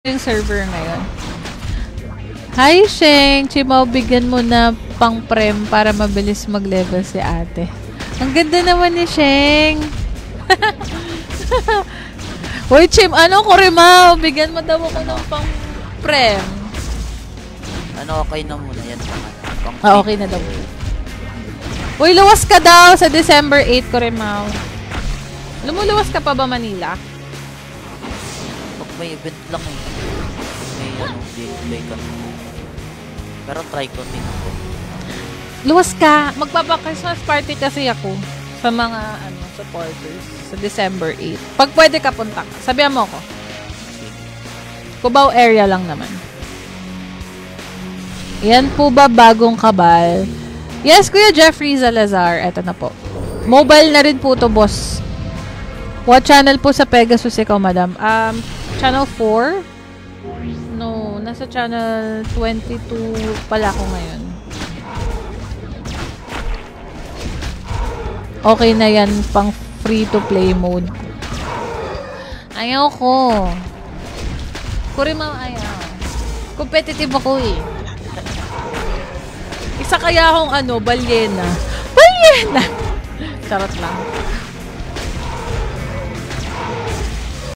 yung server ngayon. Hi, Sheng! Chimaw, bigyan mo na pang-prem para mabilis mag-level si ate. Ang ganda naman ni Sheng! Uy, Chim! Ano ko, Rimaw? Bigyan mo daw ako ng pang-prem. Ano, okay na muna yan. Okay na daw. Uy, luwas ka daw sa December 8 ko, Rimaw. Lumuluwas ka pa ba, Manila? Pag may event lang eh. May gameplay ka. Pero try ko din ako. Luwas ka. Magpapa-Christmas party kasi ako sa mga supporters sa December 8. Pag pwede ka, punta ka. Sabihan mo ako. Cubao area lang naman. Yan po ba bagong kabal? Yes, Kuya Jeffrey Salazar. Eto na po. Mobile na rin po to, boss. What channel po sa Pegasus ikaw, madam? Channel 4? No, nasa channel 22 pala ako ngayon. Okay na yan, pang free-to-play mode. Ayaw ko. Kurimaw, ayaw. Competitive ako eh. Isa kaya akong balyena. Balyena! Charot lang.